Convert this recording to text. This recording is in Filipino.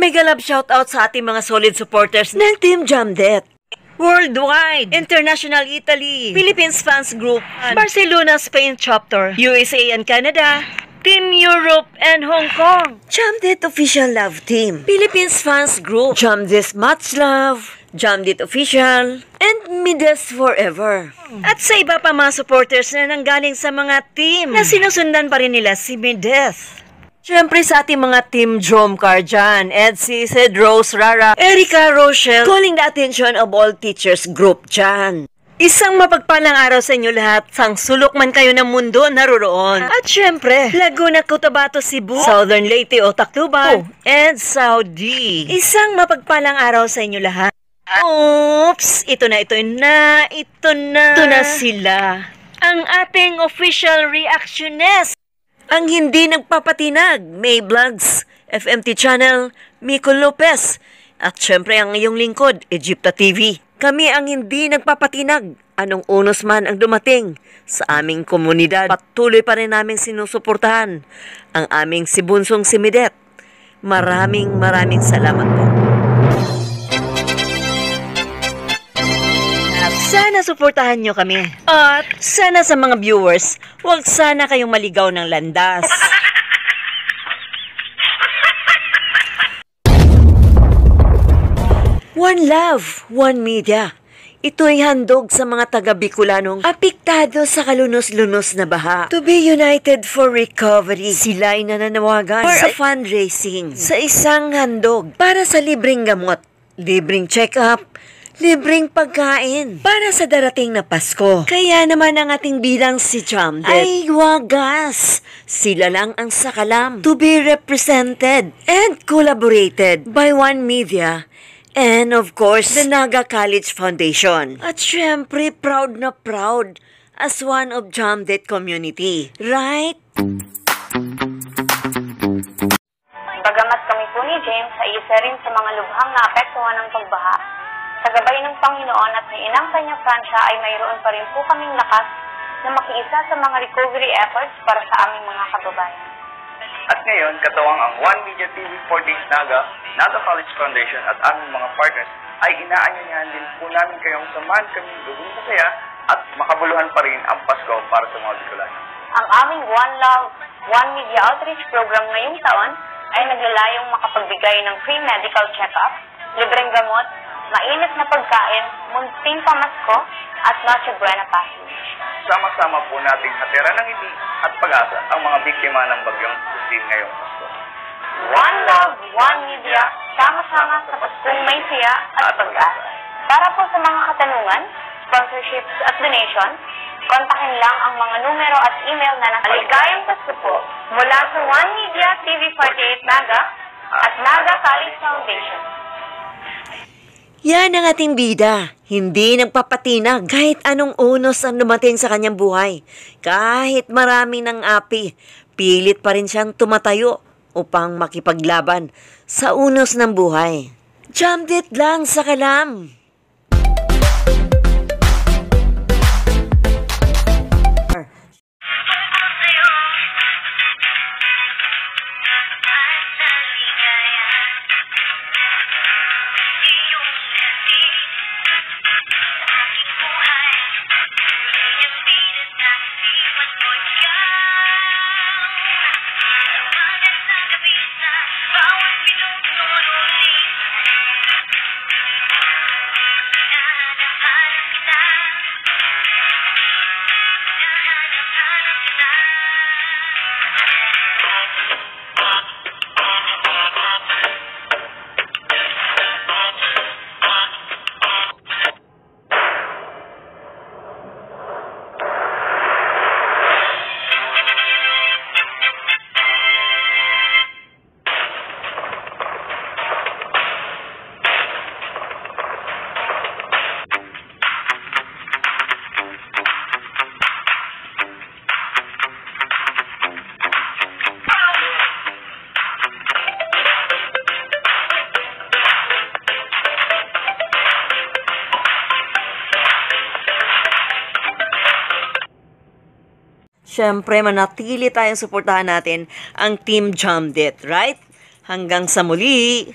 Mega love shoutout sa ating mga solid supporters ng Team Jamdet. Worldwide, International Italy, Philippines Fans Group, Barcelona Spain Chapter, USA and Canada, Team Europe and Hong Kong, Jamdet Official Love Team, Philippines Fans Group, Jamdet Much Love, Jamdet Official, and Midas Forever. At sa iba pa mga supporters na nanggaling sa mga team na sinusundan pa rin nila si Midas. Siyempre sa ating mga Team Jomcar dyan, Edsy, Sid, Rose, Rara, Erica, Rochelle, calling the attention of all teachers group dyan. Isang mapagpalang araw sa inyo lahat, sang sulok man kayo ng mundo naroon. At syempre, Laguna, Cotabato, Cebu, Southern Leyte o Tacloban, and Saudi. Isang mapagpalang araw sa inyo lahat. Oops! Ito na sila. Ang ating official reactionist. Ang hindi nagpapatinag, May Vlogs, FMT Channel, Miko Lopez, at syempre ang iyong lingkod, Egypta TV. Kami ang hindi nagpapatinag, anong unos man ang dumating sa aming komunidad. Patuloy pa rin namin sinusuportahan ang aming si Bunsong si Midet. Maraming salamat po. Sana suportahan nyo kami. At sana sa mga viewers, huwag sana kayong maligaw ng landas. One love, one media. Ito'y handog sa mga taga-Bicolanong apektado sa kalunos-lunos na baha. To be united for recovery. Sila'y nananawagan for a fundraising sa isang handog para sa libreng gamot, libreng check-up, libreng pagkain para sa darating na Pasko. Kaya naman ang ating bilang si Jamdet ay wagas. Sila lang ang sakalam to be represented and collaborated by One Media and of course the Naga College Foundation. At syempre proud na proud as one of Jamdet community. Right? Bagamat kami po ni James ay isa rin sa mga lubhang naapektuhan ng pagbaha, sa gabay ng Panginoon at ng inang kanyang pransya ay mayroon pa rin po kaming lakas na makiisa sa mga recovery efforts para sa aming mga kababayan. At ngayon, katuwang ang One Media TV for Days Naga College Foundation at aming mga partners ay inaanyayahan din po namin kayong samahan kami gawing masaya at makabuluhan pa rin ang Pasko para sa mga Bicolano. Ang aming One Love, One Media Outreach Program ngayong taon ay naglalayong makapagbigay ng free medical check-up, libreng gamot, mainit na pagkain, munting pamasko, at Noche Buena passage. Sama-sama po nating hatira ng ngiti at pag-asa ang mga biktima ng bagyong Christine ngayong Pasko. One Love, One Media, sama-sama sa Paskong may siya at pag-asa. Para po sa mga katanungan, sponsorships at donations, kontakin lang ang mga numero at email na nakaligayang Pasko po mula sa One Media TV48 Naga at Naga College Foundation. Yan ang ating bida. Hindi nagpapatinag kahit anong unos ang dumating sa kanyang buhay. Kahit marami ng api, pilit pa rin siyang tumatayo upang makipaglaban sa unos ng buhay. Jamdet lang sa kalam. Siyempre, manatili tayong suportahan natin ang Team Jamdet, right? Hanggang sa muli!